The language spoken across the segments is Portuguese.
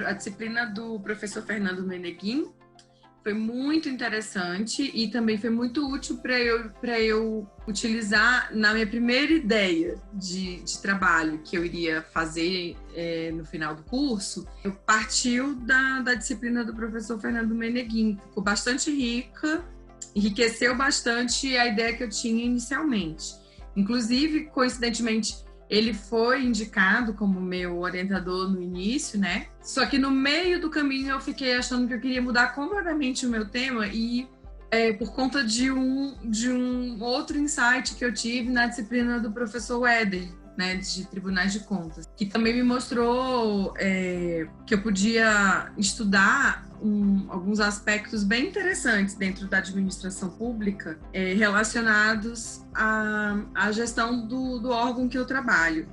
a disciplina do professor Fernando Meneguin foi muito interessante e também foi muito útil para eu utilizar na minha primeira ideia de trabalho que eu iria fazer no final do curso. Eu partiu da disciplina do professor Fernando Meneguin, ficou bastante rica, enriqueceu bastante a ideia que eu tinha inicialmente. Inclusive, coincidentemente, ele foi indicado como meu orientador no início, né? Só que no meio do caminho eu fiquei achando que eu queria mudar completamente o meu tema e por conta de um outro insight que eu tive na disciplina do professor Éder, né, de Tribunais de Contas, que também me mostrou que eu podia estudar alguns aspectos bem interessantes dentro da administração pública relacionados à gestão do órgão que eu trabalho.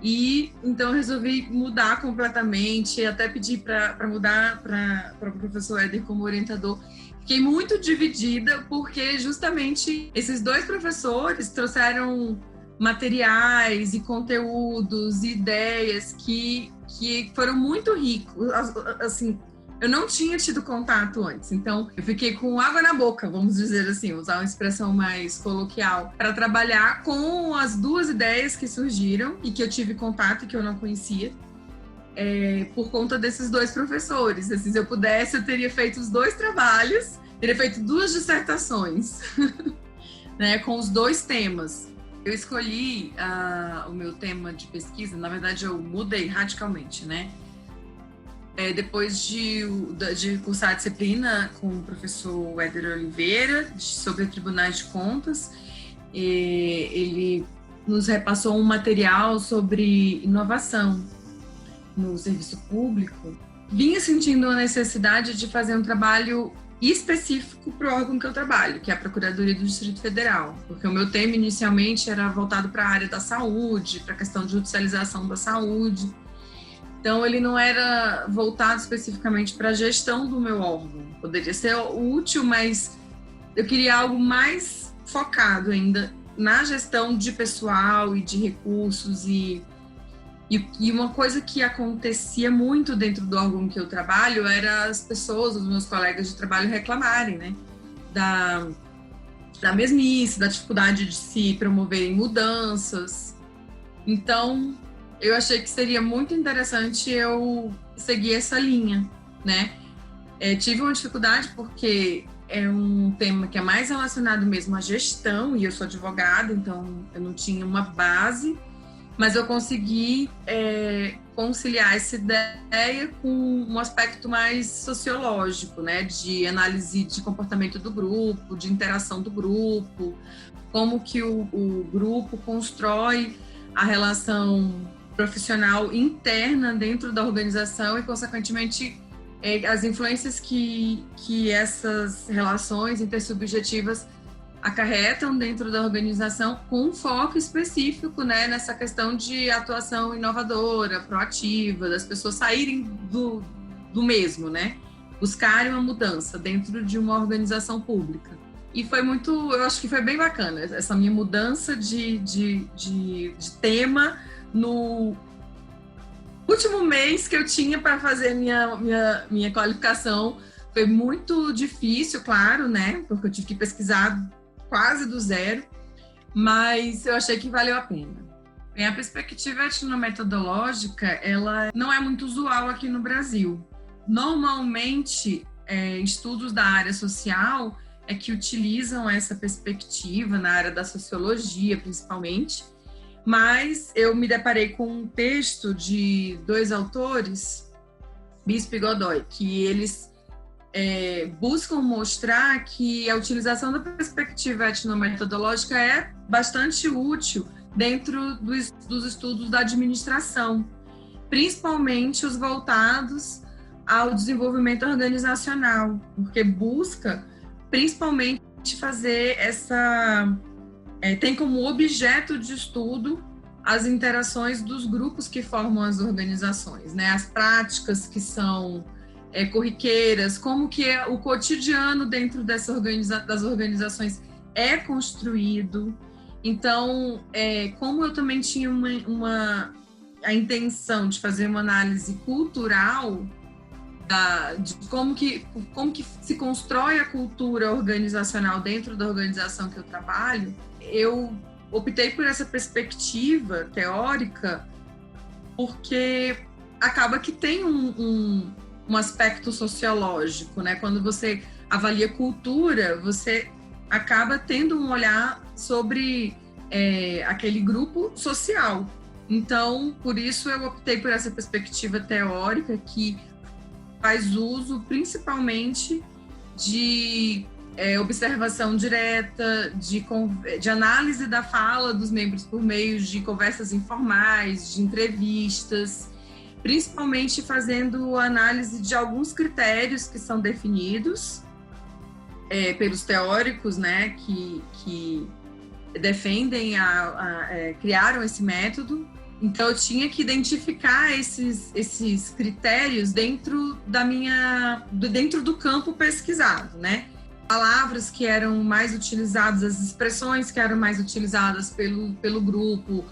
E então eu resolvi mudar completamente, até pedi para mudar para o professor Éder como orientador. Fiquei muito dividida porque justamente esses dois professores trouxeram materiais e conteúdos, ideias que foram muito ricos, assim. Eu não tinha tido contato antes, então eu fiquei com água na boca, vamos dizer assim, usar uma expressão mais coloquial, para trabalhar com as duas ideias que surgiram e que eu tive contato e que eu não conhecia, por conta desses dois professores. Assim, se eu pudesse, eu teria feito os dois trabalhos, teria feito 2 dissertações, né, com os 2 temas. Eu escolhi o meu tema de pesquisa, na verdade eu mudei radicalmente, né? Depois de cursar a disciplina com o professor Éder Oliveira sobre tribunais de contas, ele nos repassou um material sobre inovação no serviço público. Vinha sentindo a necessidade de fazer um trabalho específico para o órgão que eu trabalho, que é a Procuradoria do Distrito Federal, porque o meu tema inicialmente era voltado para a área da saúde, para a questão de judicialização da saúde. Então, ele não era voltado especificamente para a gestão do meu órgão. Poderia ser útil, mas eu queria algo mais focado ainda na gestão de pessoal e de recursos. E uma coisa que acontecia muito dentro do órgão que eu trabalho era as pessoas, os meus colegas de trabalho reclamarem, né? Da mesmice, da dificuldade de se promoverem mudanças. Então, eu achei que seria muito interessante eu seguir essa linha, né? Tive uma dificuldade porque é um tema que é mais relacionado mesmo à gestão, e eu sou advogada, então eu não tinha uma base, mas eu consegui conciliar essa ideia com um aspecto mais sociológico, né? De análise de comportamento do grupo, de interação do grupo, como que o grupo constrói a relação profissional interna dentro da organização e, consequentemente, as influências que essas relações intersubjetivas acarretam dentro da organização, com um foco específico, né, nessa questão de atuação inovadora, proativa, das pessoas saírem do mesmo, né, buscarem uma mudança dentro de uma organização pública. E foi muito, eu acho que foi bem bacana essa minha mudança de tema no último mês que eu tinha para fazer minha qualificação. Foi muito difícil, claro, né? Porque eu tive que pesquisar quase do zero, mas eu achei que valeu a pena. Bem, a perspectiva etnometodológica, ela não é muito usual aqui no Brasil. Normalmente, estudos da área social que utilizam essa perspectiva na área da sociologia, principalmente, mas eu me deparei com um texto de 2 autores, Bispo e Godoy, que eles buscam mostrar que a utilização da perspectiva etnometodológica é bastante útil dentro dos estudos da administração, principalmente os voltados ao desenvolvimento organizacional, porque busca principalmente fazer tem como objeto de estudo as interações dos grupos que formam as organizações, né? As práticas que são corriqueiras, como que o cotidiano dentro das organizações é construído. Então, como eu também tinha a intenção de fazer uma análise cultural de como que se constrói a cultura organizacional dentro da organização que eu trabalho, eu optei por essa perspectiva teórica porque acaba que tem um aspecto sociológico, né? Quando você avalia cultura, você acaba tendo um olhar sobre aquele grupo social. Então, por isso eu optei por essa perspectiva teórica que faz uso principalmente de observação direta, de análise da fala dos membros por meio de conversas informais, de entrevistas, principalmente fazendo análise de alguns critérios que são definidos pelos teóricos, né, que defendem, criaram esse método. Então, eu tinha que identificar esses critérios dentro do campo pesquisado, né? Palavras que eram mais utilizadas, as expressões que eram mais utilizadas pelo grupo,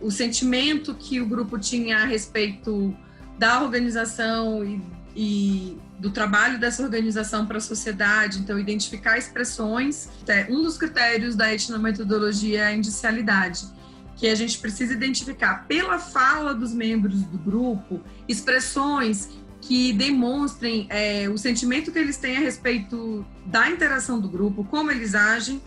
o sentimento que o grupo tinha a respeito da organização e do trabalho dessa organização para a sociedade. Então, identificar expressões. Um dos critérios da etnometodologia é a indicialidade, que a gente precisa identificar pela fala dos membros do grupo expressões que demonstrem o sentimento que eles têm a respeito da interação do grupo, como eles agem.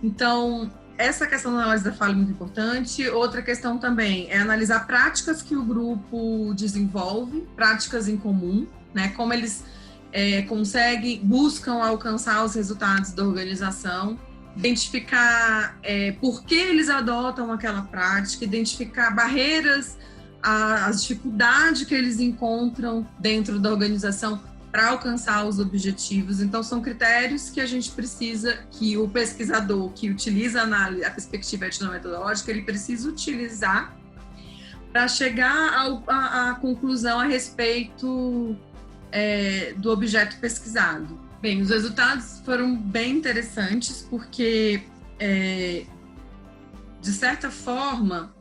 Então, essa questão da análise da fala é muito importante. Outra questão também é analisar práticas que o grupo desenvolve, práticas em comum, né? Como eles buscam alcançar os resultados da organização, identificar por que eles adotam aquela prática, identificar barreiras, as dificuldades que eles encontram dentro da organização para alcançar os objetivos. Então, são critérios que a gente precisa, que o pesquisador que utiliza a perspectiva etnometodológica, ele precisa utilizar para chegar à conclusão a respeito do objeto pesquisado. Bem, os resultados foram bem interessantes porque, de certa forma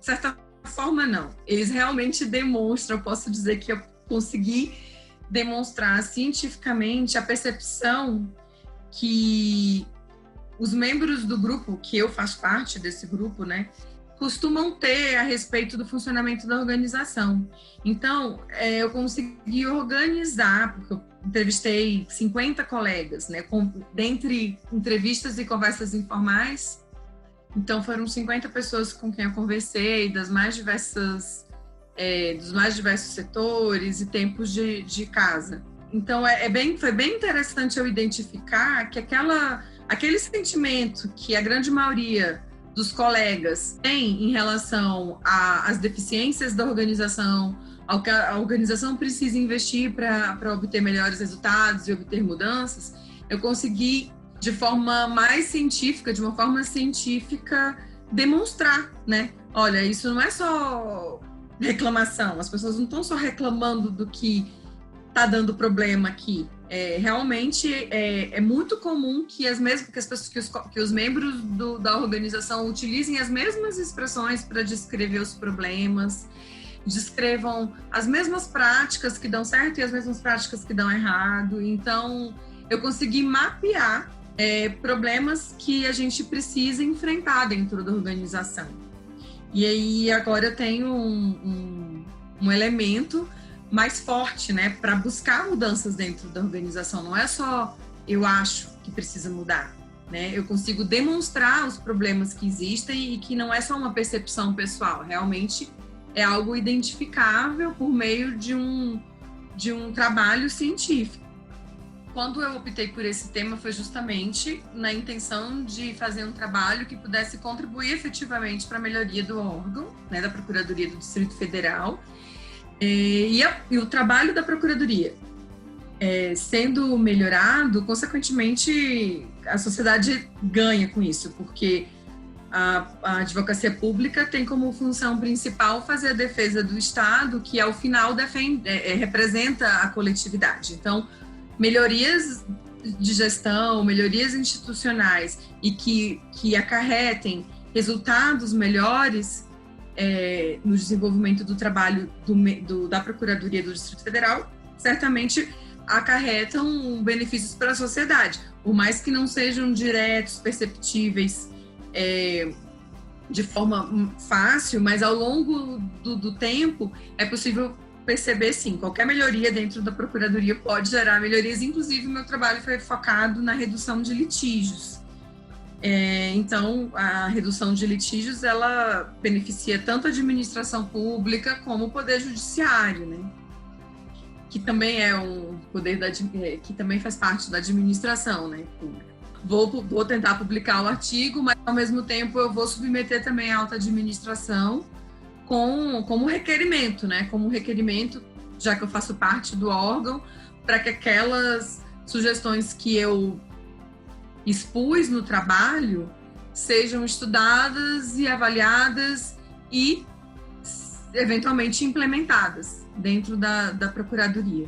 não, eles realmente demonstram, eu posso dizer que eu consegui demonstrar cientificamente a percepção que os membros do grupo, que eu faço parte desse grupo, né, costumam ter a respeito do funcionamento da organização. Então, eu consegui organizar, porque eu entrevistei 50 colegas, né, dentre entrevistas e conversas informais. Então, foram 50 pessoas com quem eu conversei, dos mais diversos setores e tempos de casa. Então, foi bem interessante eu identificar que aquele sentimento que a grande maioria dos colegas tem em relação às deficiências da organização, ao que a organização precisa investir para obter melhores resultados e obter mudanças, eu consegui, de uma forma científica, demonstrar, né? Olha, isso não é só reclamação, as pessoas não estão só reclamando do que está dando problema aqui. Realmente é muito comum que os membros da organização utilizem as mesmas expressões para descrever os problemas, descrevam as mesmas práticas que dão certo e as mesmas práticas que dão errado. Então, eu consegui mapear problemas que a gente precisa enfrentar dentro da organização. E aí, agora eu tenho um elemento mais forte, né, para buscar mudanças dentro da organização. Não é só eu acho que precisa mudar, né? Eu consigo demonstrar os problemas que existem e que não é só uma percepção pessoal, realmente é algo identificável por meio de um trabalho científico. Quando eu optei por esse tema foi justamente na intenção de fazer um trabalho que pudesse contribuir efetivamente para a melhoria do órgão, né, da Procuradoria do Distrito Federal, e o trabalho da Procuradoria sendo melhorado, consequentemente a sociedade ganha com isso, porque a advocacia pública tem como função principal fazer a defesa do Estado, que ao final representa a coletividade. Então, melhorias de gestão, melhorias institucionais e que acarretem resultados melhores no desenvolvimento do trabalho da Procuradoria do Distrito Federal, certamente acarretam benefícios para a sociedade, por mais que não sejam diretos, perceptíveis de forma fácil, mas ao longo do tempo é possível perceber, sim, qualquer melhoria dentro da Procuradoria pode gerar melhorias. Inclusive, o meu trabalho foi focado na redução de litígios. Então, a redução de litígios, ela beneficia tanto a administração pública como o Poder Judiciário, né? Que também é um poder que também faz parte da administração, né, pública. Vou tentar publicar o artigo, mas ao mesmo tempo eu vou submeter também a alta administração como requerimento, né? Como requerimento, já que eu faço parte do órgão, para que aquelas sugestões que eu expus no trabalho sejam estudadas e avaliadas e eventualmente implementadas dentro da Procuradoria.